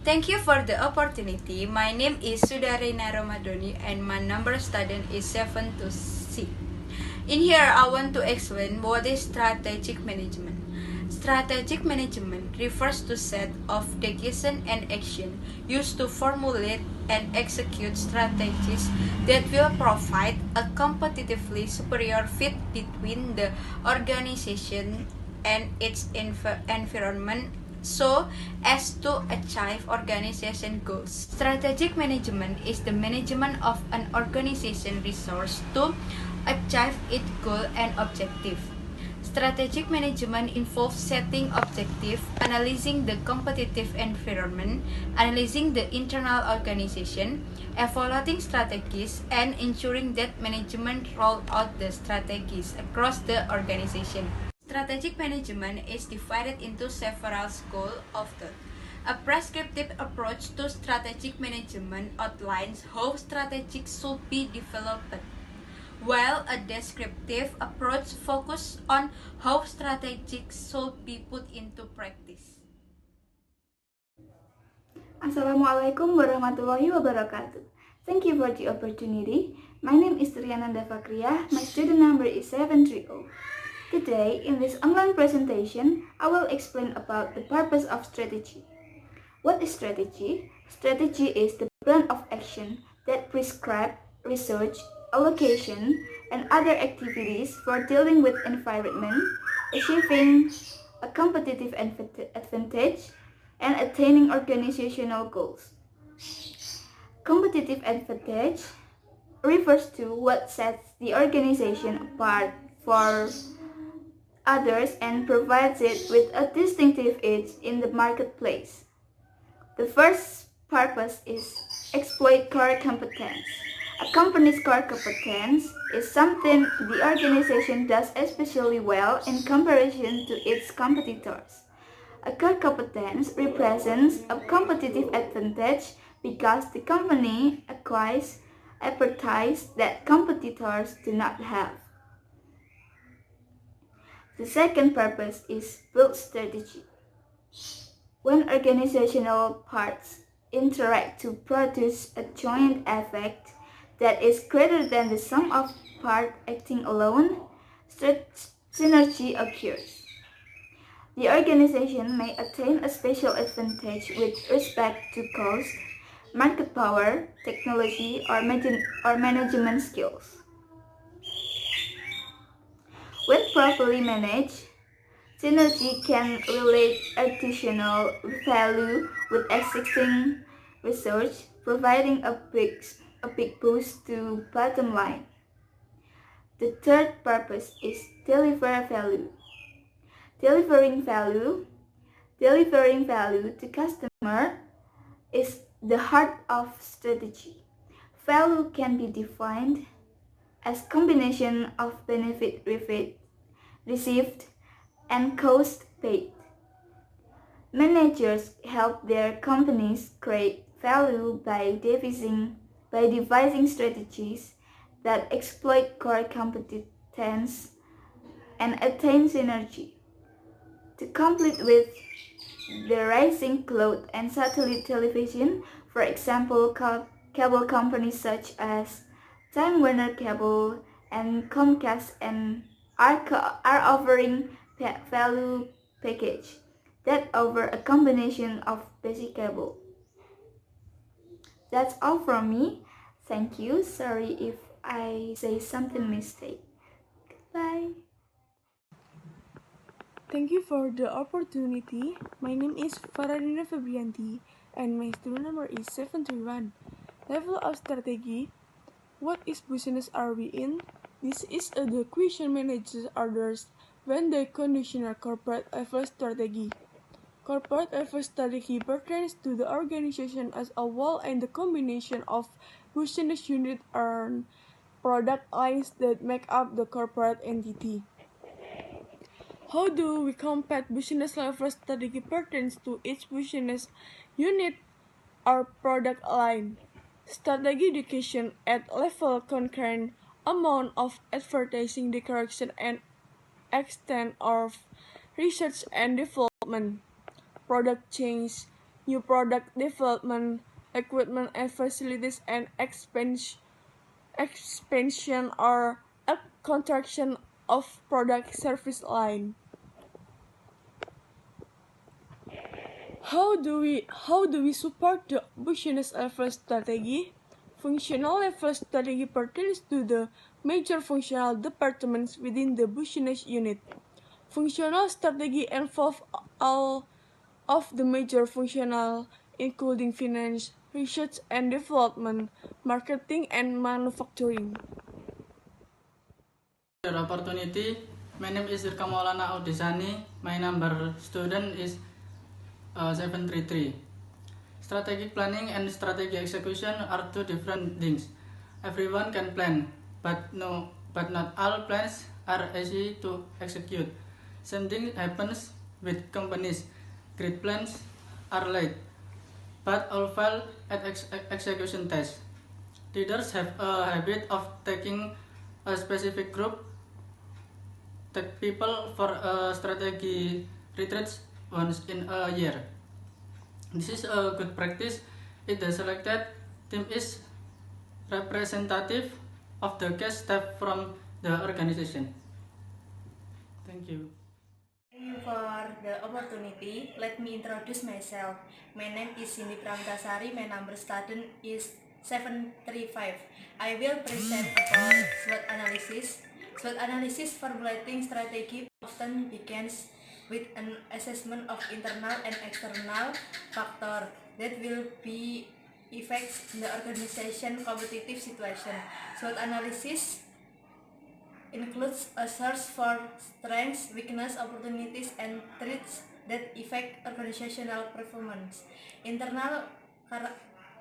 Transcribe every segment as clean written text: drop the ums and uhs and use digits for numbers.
Thank you for the opportunity. My name is Sudarina Ramadoni and my number student is 726C. In here, I want to explain what is strategic management. Strategic management refers to set of decision and action used to formulate and execute strategies that will provide a competitively superior fit between the organization and its environment so as to achieve organization goals. Strategic management is the management of an organization resource to achieve its goal and objective. Strategic management involves setting objectives, analyzing the competitive environment, analyzing the internal organization, evaluating strategies, and ensuring that management roll out the strategies across the organization. Strategic management is divided into several schools of thought. A prescriptive approach to strategic management outlines how strategies should be developed, while a descriptive approach focuses on how strategies should be put into practice. Assalamualaikum warahmatullahi wabarakatuh. Thank you for the opportunity. My name is Triananda Fakriah. My student number is 730. Today, in this online presentation, I will explain about the purpose of strategy. What is strategy? Strategy is the plan of action that prescribes research, allocation, and other activities for dealing with environment, achieving a competitive advantage, and attaining organizational goals. Competitive advantage refers to what sets the organization apart for others and provides it with a distinctive edge in the marketplace. The first purpose is exploit core competence. A company's core competence is something the organization does especially well in comparison to its competitors. A core competence represents a competitive advantage because the company acquires expertise that competitors do not have. The second purpose is build strategy. When organizational parts interact to produce a joint effect that is greater than the sum of parts acting alone, synergy occurs. The organization may attain a special advantage with respect to cost, market power, technology, or management skills. When properly managed, synergy can relate additional value with existing research, providing a big boost to bottom line. The third purpose is deliver value. Delivering value to customer is the heart of strategy. Value can be defined as combination of benefit received and cost paid. Managers help their companies create value by devising strategies that exploit core competence and attain synergy. To complete with the rising cloud and satellite television, for example, cable companies such as Time Warner Cable and Comcast are offering value package that offer a combination of basic cable. That's all from me. Thank you. Sorry if I say something mistake. Bye. Thank you for the opportunity. My name is Faradina Febrianti and my student number is 731. Level of strategy. What is business are we in? This is the question managers orders when they condition a corporate level strategy. Corporate level strategy pertains to the organization as a whole and the combination of business units and product lines that make up the corporate entity. How do we compare business level strategy pertains to each business unit or product line? Strategy education at level concurrent amount of advertising direction and extent of research and development, product change, new product development, equipment and facilities, and expansion or a contraction of product service line. How do we support the business level strategy? Functional level strategy pertains to the major functional departments within the business unit. Functional strategy involves all of the major functional, including finance, research and development, marketing, and manufacturing. For opportunity, my name is Irka Maulana Audisani. My number student is 733. Strategic planning and strategic execution are two different things. Everyone can plan, but not all plans are easy to execute. Same thing happens with companies. Great plans are late, but all fail at execution test. Leaders have a habit of taking a specific group, take people for a strategy retreats once in a year. This is a good practice if the selected team is representative of the case staff from the organization. Thank you. Thank you for the opportunity. Let me introduce myself. My name is Cindy Pramtasari. My number student is 735. I will present about SWOT analysis. SWOT analysis formulating strategy often begins with an assessment of internal and external factor that will be affect the organization competitive situation. SWOT analysis includes a search for strengths, weaknesses, opportunities, and threats that affect organizational performance. Internal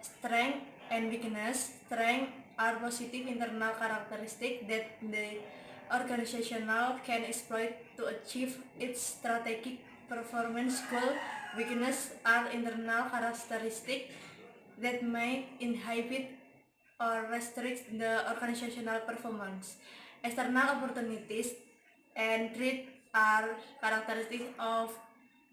strength and weakness. Strength are positive internal characteristics that the organizational can exploit to achieve its strategic performance goal. Weaknesses are internal characteristics that may inhibit or restrict the organizational performance. External opportunities and threats are characteristics of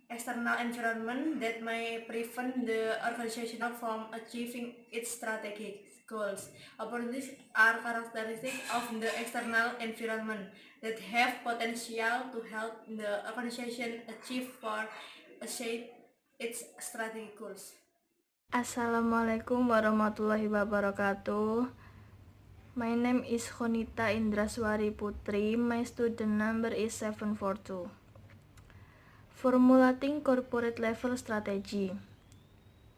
external environment that may prevent the organizational from achieving its strategic goals. Opportunities are characteristics of the external environment that have potential to help the organization achieve its strategic goals. Assalamualaikum warahmatullahi wabarakatuh. My name is Khonita Indraswari Putri. My student number is 742. Formulating corporate level strategy.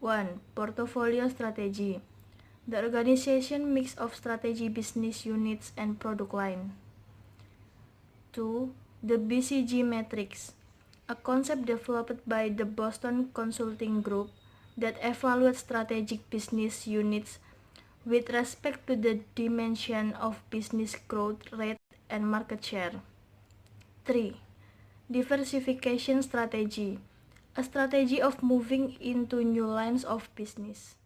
1. Portfolio strategy. The organization mix of strategy business units and product line. 2. The BCG matrix, a concept developed by the Boston Consulting Group that evaluates strategic business units with respect to the dimension of business growth rate and market share. 3. Diversification strategy, a strategy of moving into new lines of business.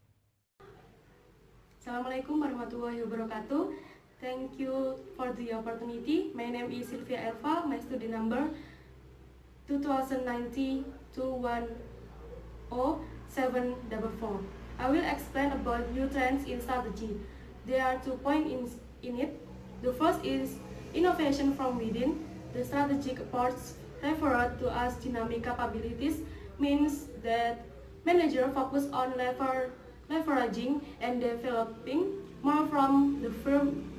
Assalamualaikum warahmatullahi wabarakatuh. Thank you for the opportunity. My name is Sylvia Elva. My student number 2090-210-744. I will explain about new trends in strategy. There are 2 points in it. The first is innovation from within. The strategic approach referred to as dynamic capabilities means that managers focus on leveraging and developing more from the firm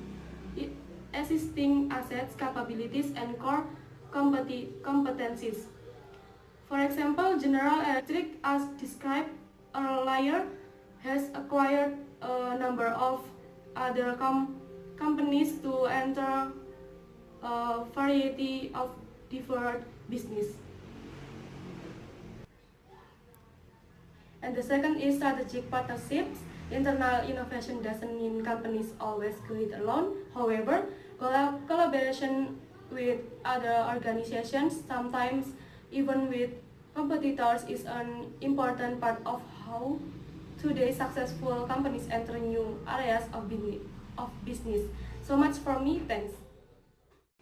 existing assets, capabilities, and core competencies. For example, General Electric, as described earlier, has acquired a number of other companies to enter a variety of different business. And the second is strategic partnerships. Internal innovation doesn't mean companies always do it alone. However, collaboration with other organizations, sometimes even with competitors, is an important part of how today successful companies enter new areas of business. So much from me, thanks.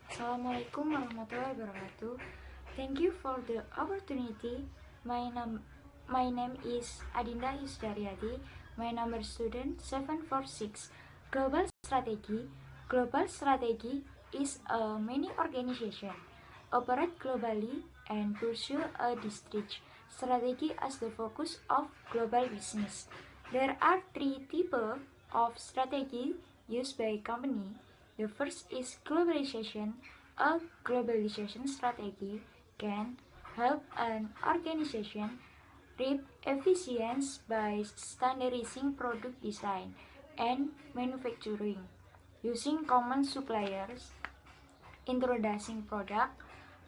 Assalamualaikum warahmatullahi wabarakatuh. Thank you for the opportunity. My My name is Adinda Yusdaryati. My number student 746. Global strategy. Global strategy is a many organization operate globally and pursue a distinct strategy as the focus of global business. There are three types of strategy used by company. The first is globalization. A globalization strategy can help an organization reap efficiency by standardizing product design and manufacturing, using common suppliers, introducing product,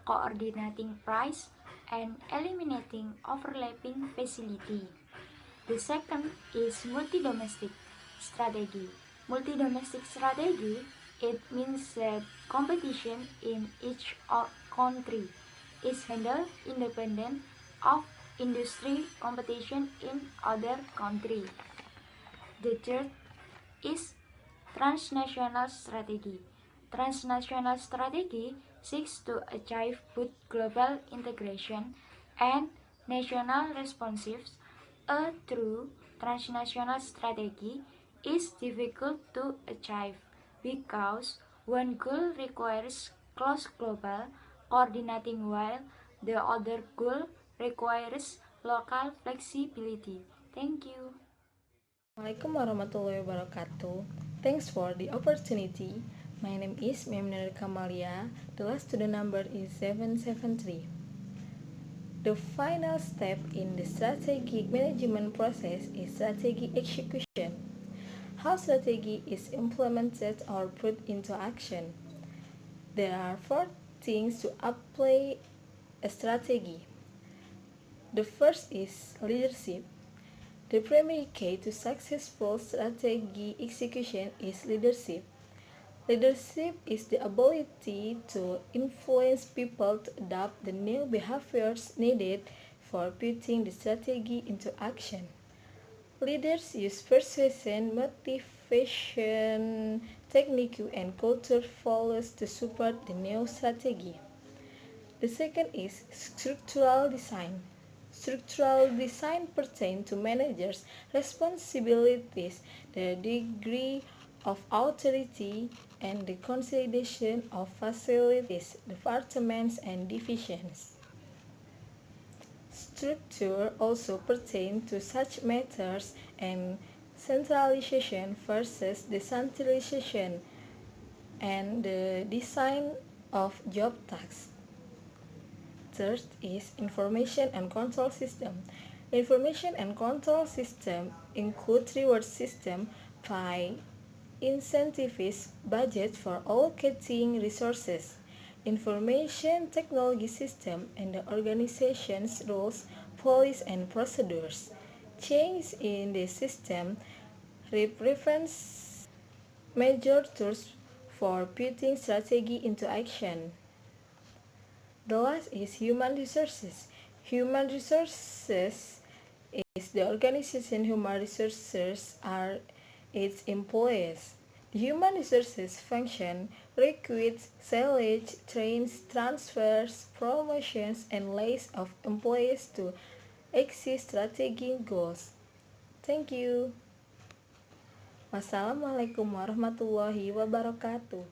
coordinating price, and eliminating overlapping facility. The second is multi-domestic strategy. Multi-domestic strategy, it means that competition in each country is handled independent of industry competition in other country. The third is transnational strategy. Transnational strategy seeks to achieve both global integration and national responsiveness. A true transnational strategy is difficult to achieve because one goal requires close global coordinating while the other goal requires local flexibility. Thank you. Assalamualaikum warahmatullahi wabarakatuh. Thanks for the opportunity. My name is Memner Kamalia. The last student number is 773. The final step in the strategic management process is strategy execution. How strategy is implemented or put into action. There are four things to apply a strategy. The first is leadership. The primary key to successful strategy execution is leadership. Leadership is the ability to influence people to adopt the new behaviors needed for putting the strategy into action. Leaders use persuasion, motivation, technique, and culture values to support the new strategy. The second is structural design. Structural design pertains to managers' responsibilities, the degree of authority, and the consolidation of facilities, departments, and divisions. Structure also pertains to such matters as centralization versus decentralization and the design of job tasks. Third is information and control system. Information and control system include reward system by incentives budget for allocating resources, information technology system, and the organization's rules, policies, and procedures. Change in the system represents major tools for putting strategy into action. The last is human resources. Human resources is the organization human resources are its employees. The human resources function recruits, selects, trains, transfers, promotions, and lists of employees to exceed strategic goals. Thank you. Wassalamualaikum warahmatullahi wabarakatuh.